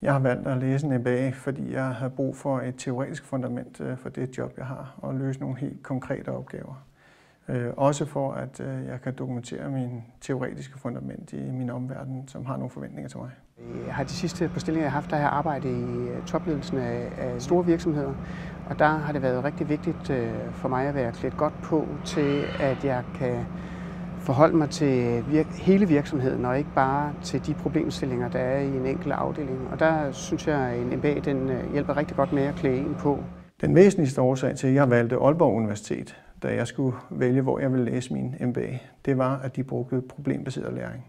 Jeg har valgt at læse en MBA, fordi jeg har brug for et teoretisk fundament for det job, jeg har, og løse nogle helt konkrete opgaver. Også for, at jeg kan dokumentere min teoretiske fundament i min omverden, som har nogle forventninger til mig. Jeg har de sidste par stillinger, jeg har haft, der har jeg arbejdet i topledelsen af store virksomheder. Og der har det været rigtig vigtigt for mig at være klædt godt på til, at jeg kan forholde mig til hele virksomheden, og ikke bare til de problemstillinger, der er i en enkelt afdeling. Og der synes jeg, at en MBA den hjælper rigtig godt med at klæde en på. Den væsentligste årsag til, at jeg valgte Aalborg Universitet, da jeg skulle vælge, hvor jeg ville læse min MBA, det var, at de brugte problembaseret læring.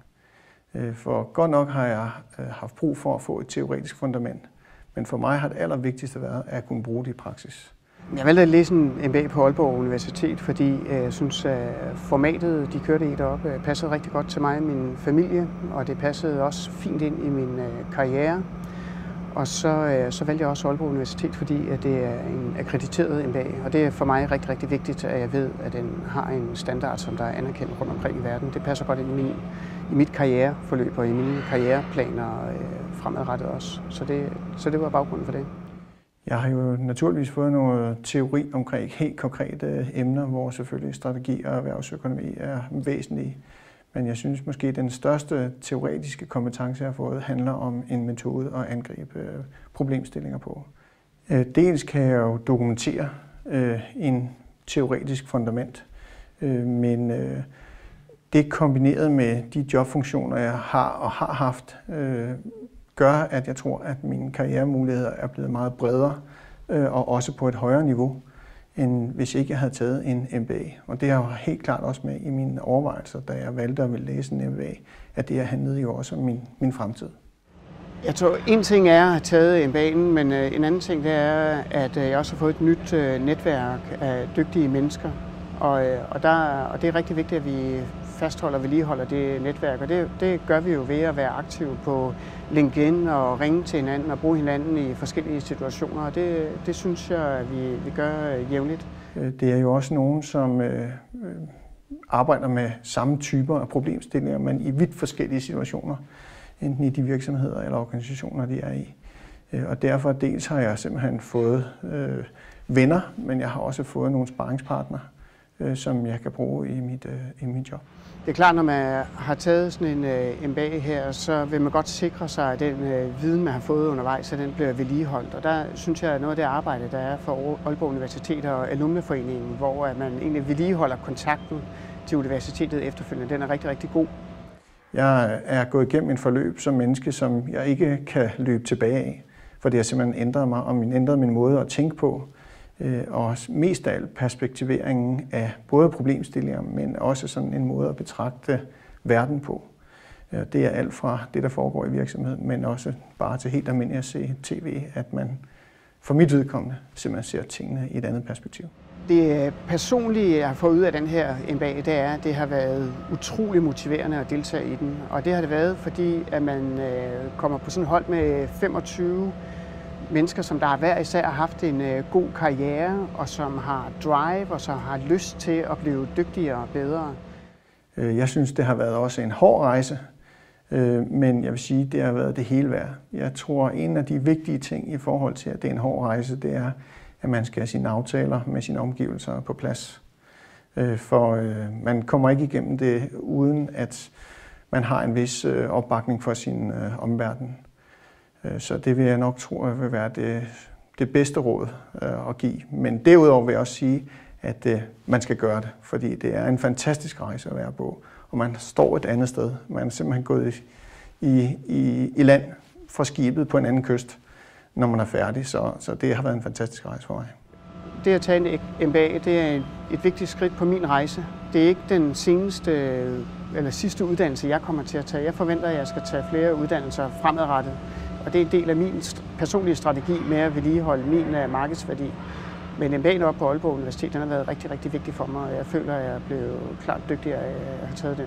For godt nok har jeg haft brug for at få et teoretisk fundament, men for mig har det allervigtigste været at kunne bruge det i praksis. Jeg valgte at læse en MBA på Aalborg Universitet, fordi jeg synes, at formatet, de kørte i deroppe, passede rigtig godt til mig og min familie, og det passede også fint ind i min karriere. Og så valgte jeg også Aalborg Universitet, fordi at det er en akkrediteret MBA, og det er for mig rigtig, rigtig vigtigt, at jeg ved, at den har en standard, som der er anerkendt rundt omkring i verden. Det passer godt ind i mit karriereforløb og i mine karriereplaner fremadrettet også. Så det var baggrunden for det. Jeg har jo naturligvis fået noget teori omkring helt konkrete emner, hvor selvfølgelig strategi og erhvervsøkonomi er væsentlige. Men jeg synes måske, at den største teoretiske kompetence, jeg har fået, handler om en metode at angribe problemstillinger på. Dels kan jeg jo dokumentere en teoretisk fundament, men det kombineret med de jobfunktioner, jeg har og har haft, gør, at jeg tror, at mine karrieremuligheder er blevet meget bredere og også på et højere niveau, end hvis ikke jeg havde taget en MBA. Og det har jeg helt klart også med i mine overvejelser, da jeg valgte at ville læse en MBA, at det her handlede jo også om min fremtid. Jeg tror, en ting er at have taget MBA'en, men en anden ting det er, at jeg også har fået et nyt netværk af dygtige mennesker. Og det er rigtig vigtigt, at vi fastholder og vedligeholder det netværk, og det gør vi jo ved at være aktive på LinkedIn og ringe til hinanden og bruge hinanden i forskellige situationer, og det synes jeg, at vi gør jævnligt. Det er jo også nogen, som arbejder med samme typer af problemstillinger, men i vidt forskellige situationer, enten i de virksomheder eller organisationer, de er i. Og derfor dels har jeg simpelthen fået venner, men jeg har også fået nogle sparringspartnere, som jeg kan bruge i mit job. Det er klart, når man har taget sådan en MBA her, så vil man godt sikre sig, at den viden, man har fået undervejs, at den bliver vedligeholdt. Og der synes jeg, at noget af det arbejde, der er for Aalborg Universitet og Alumneforeningen, hvor man egentlig vedligeholder kontakten til universitetet efterfølgende, den er rigtig, rigtig god. Jeg er gået igennem en forløb som menneske, som jeg ikke kan løbe tilbage af, for det har simpelthen ændret mig, og ændret min måde at tænke på. Og mest af alt perspektiveringen af både problemstillinger, men også sådan en måde at betragte verden på. Det er alt fra det, der foregår i virksomheden, men også bare til helt almindeligt at se tv, at man for mit vedkommende simpelthen ser tingene i et andet perspektiv. Det personlige, jeg har fået ud af den her MBA, det er, at det har været utrolig motiverende at deltage i den. Og det har det været, fordi at man kommer på sådan et hold med 25 mennesker, som der hver især har haft en god karriere, og som har drive, og som har lyst til at blive dygtigere og bedre. Jeg synes, det har været også en hård rejse, men jeg vil sige, det har været det hele værd. Jeg tror, en af de vigtige ting i forhold til, at det er en hård rejse, det er, at man skal have sine aftaler med sine omgivelser på plads. For man kommer ikke igennem det, uden at man har en vis opbakning for sin omverden. Så det vil jeg nok tro vil være det bedste råd at give. Men derudover vil jeg også sige, at man skal gøre det, fordi det er en fantastisk rejse at være på. Og man står et andet sted. Man er simpelthen gået i land fra skibet på en anden kyst, når man er færdig. Så det har været en fantastisk rejse for mig. Det at tage en MBA, det er et vigtigt skridt på min rejse. Det er ikke den sidste uddannelse, jeg kommer til at tage. Jeg forventer, at jeg skal tage flere uddannelser fremadrettet. Og det er en del af min personlige strategi med at vedligeholde min markedsværdi. Men MBA'en oppe på Aalborg Universitet, den har været rigtig, rigtig vigtig for mig, og jeg føler, at jeg er blevet klart dygtigere af at have taget den.